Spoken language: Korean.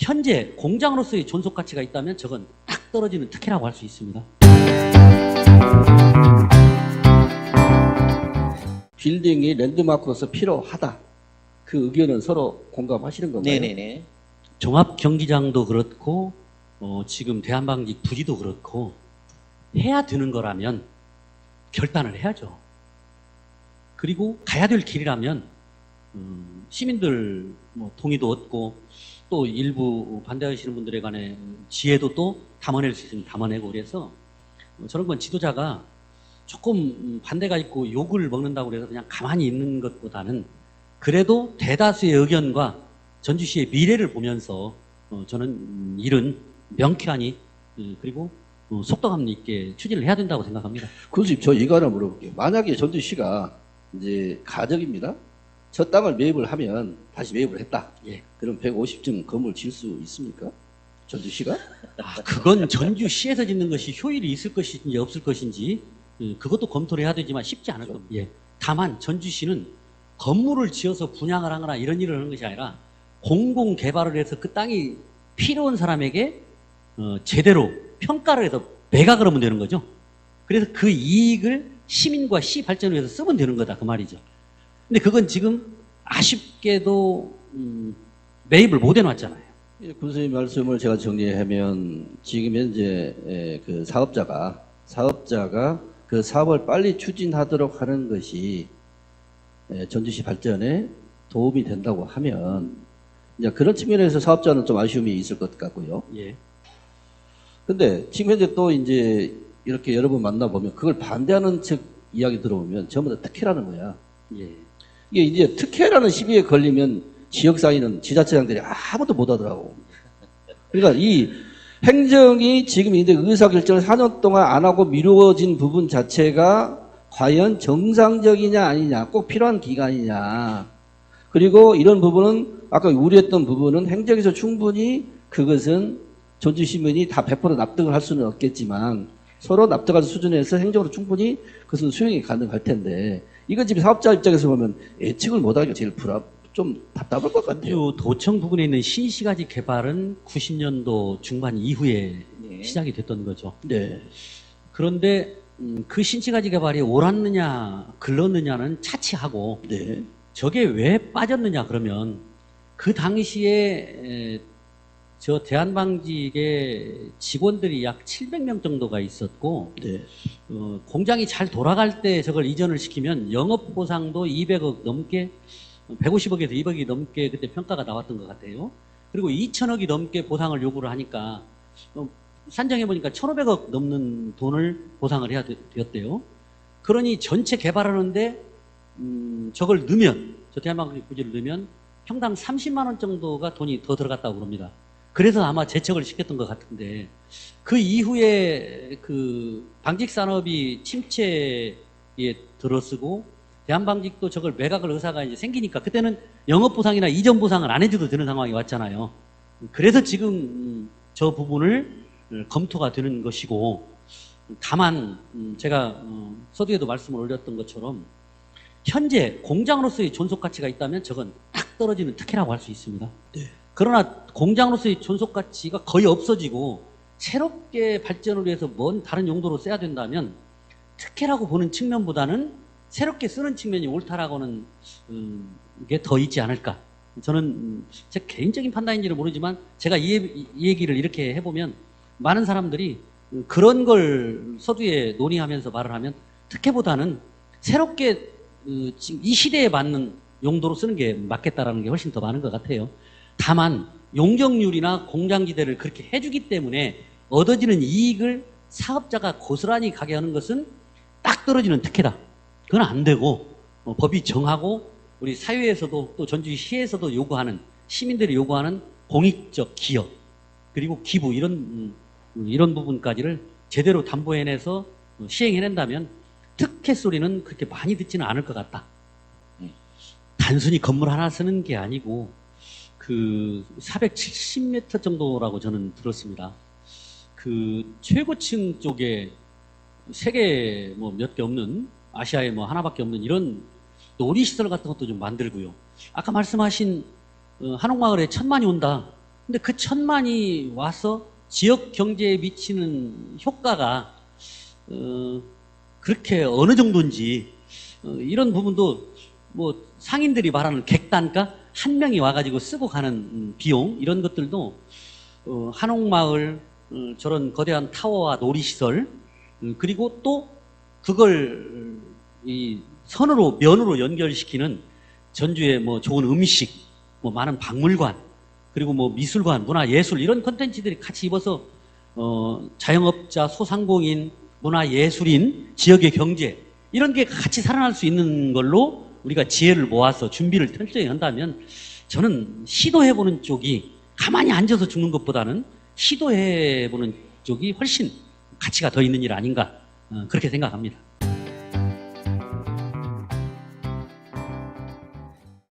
현재 공장으로서의 존속 가치가 있다면 저건 딱 떨어지는 특혜라고 할 수 있습니다. 빌딩이 랜드마크로서 필요하다. 그 의견은 서로 공감하시는 건가요? 네네네. 종합 경기장도 그렇고 지금 대한방직 부지도 그렇고 해야 되는 거라면 결단을 해야죠. 그리고 가야 될 길이라면 시민들 동의도 얻고 또 일부 반대하시는 분들에 관해 지혜도 또 담아낼 수 있으면 담아내고 그래서 저런 건 지도자가 조금 반대가 있고 욕을 먹는다고 그래서 그냥 가만히 있는 것보다는 그래도 대다수의 의견과 전주시의 미래를 보면서 저는 일은 명쾌하니 그리고 속도감 있게 추진을 해야 된다고 생각합니다. 교수님, 저 이거 하나 물어볼게요. 만약에 전주시가 이제 가정입니다. 저 땅을 매입을 하면 다시 매입을 했다. 예. 그럼 150층 건물 질 수 있습니까? 전주시가? 그건 전주시에서 짓는 것이 효율이 있을 것인지 없을 것인지 그것도 검토를 해야 되지만 쉽지 않을 겁니다. 예. 다만 전주시는 건물을 지어서 분양을 하거나 이런 일을 하는 것이 아니라 공공 개발을 해서 그 땅이 필요한 사람에게 제대로 평가를 해서 매각을 하면 되는 거죠. 그래서 그 이익을 시민과 시 발전을 위해서 쓰면 되는 거다 그 말이죠. 근데 그건 지금 아쉽게도 매입을 못 해놨잖아요. 예, 교수님 말씀을 제가 정리하면 지금 현재 그 사업자가 그 사업을 빨리 추진하도록 하는 것이 전주시 발전에 도움이 된다고 하면 이제 그런 측면에서 사업자는 좀 아쉬움이 있을 것 같고요. 예. 근데 지금 현재 또 이제 이렇게 여러 번 만나보면 그걸 반대하는 측 이야기 들어보면 전부 다 특혜라는 거야. 예. 이게 이제 특혜라는 시비에 걸리면 지역사회는 지자체장들이 아무도 못 하더라고. 그러니까 이 행정이 지금 이제 의사결정을 4년 동안 안 하고 미루어진 부분 자체가 과연 정상적이냐 아니냐, 꼭 필요한 기간이냐. 그리고 이런 부분은 아까 우려했던 부분은 행정에서 충분히 그것은 전주시민이 다 100% 납득을 할 수는 없겠지만 서로 납득할 수준에서 행정으로 충분히 그것은 수용이 가능할 텐데 이건 지금 사업자 입장에서 보면 예측을 못하기가 제일 좀 답답할 것 같아요. 전주 도청 부근에 있는 신시가지 개발은 90년도 중반 이후에 네. 시작이 됐던 거죠. 네. 그런데 그 신시가지 개발이 옳았느냐 글렀느냐는 차치하고 네. 저게 왜 빠졌느냐 그러면 그 당시에 저 대한방직의 직원들이 약 700명 정도가 있었고 네. 공장이 잘 돌아갈 때 저걸 이전을 시키면 영업보상도 200억 넘게 150억에서 200억이 넘게 그때 평가가 나왔던 것 같아요. 그리고 2천억이 넘게 보상을 요구를 하니까 산정해보니까 1,500억 넘는 돈을 보상을 해야 되었대요. 그러니 전체 개발하는데 저걸 넣으면 저 대한방직 부지를 넣으면 평당 30만 원 정도가 돈이 더 들어갔다고 그럽니다. 그래서 아마 재척을 시켰던 것 같은데 그 이후에 그 방직 산업이 침체에 들어서고 대한방직도 저걸 매각을 의사가 이제 생기니까 그때는 영업보상이나 이전 보상을 안 해줘도 되는 상황이 왔잖아요. 그래서 지금 저 부분을 검토가 되는 것이고 다만 제가 서두에도 말씀을 올렸던 것처럼 현재 공장으로서의 존속 가치가 있다면 저건 딱 떨어지는 특혜라고 할 수 있습니다. 네. 그러나 공장으로서의 존속 가치가 거의 없어지고 새롭게 발전을 위해서 뭔 다른 용도로 써야 된다면 특혜라고 보는 측면보다는 새롭게 쓰는 측면이 옳다라고는 게 더 있지 않을까. 저는 제 개인적인 판단인지는 모르지만 제가 이 얘기를 이렇게 해보면 많은 사람들이 그런 걸 서두에 논의하면서 말을 하면 특혜보다는 새롭게 지금 이 시대에 맞는 용도로 쓰는 게 맞겠다라는 게 훨씬 더 많은 것 같아요. 다만 용적률이나 공장지대를 그렇게 해주기 때문에 얻어지는 이익을 사업자가 고스란히 가게 하는 것은 딱 떨어지는 특혜다. 그건 안 되고 법이 정하고 우리 사회에서도 또 전주시에서도 요구하는 시민들이 요구하는 공익적 기여 그리고 기부 이런 부분까지를 제대로 담보해내서 시행해낸다면 특혜 소리는 그렇게 많이 듣지는 않을 것 같다. 단순히 건물 하나 쓰는 게 아니고 그 470m 정도라고 저는 들었습니다. 그 최고층 쪽에 세계 뭐 몇 개 없는 아시아에 뭐 하나밖에 없는 이런 놀이시설 같은 것도 좀 만들고요. 아까 말씀하신 한옥마을에 1,000만이 온다. 근데 그 1,000만이 와서 지역 경제에 미치는 효과가 그렇게 어느 정도인지 이런 부분도 뭐 상인들이 말하는 객단가 한 명이 와가지고 쓰고 가는 비용 이런 것들도 한옥마을 저런 거대한 타워와 놀이시설 그리고 또 그걸 이 선으로 면으로 연결시키는 전주의 뭐 좋은 음식 뭐 많은 박물관 그리고 뭐 미술관 문화예술 이런 콘텐츠들이 같이 입어서 자영업자 소상공인 문화예술인 지역의 경제 이런 게 같이 살아날 수 있는 걸로 우리가 지혜를 모아서 준비를 철저히 한다면 저는 시도해보는 쪽이 가만히 앉아서 죽는 것보다는 시도해보는 쪽이 훨씬 가치가 더 있는 일 아닌가 그렇게 생각합니다.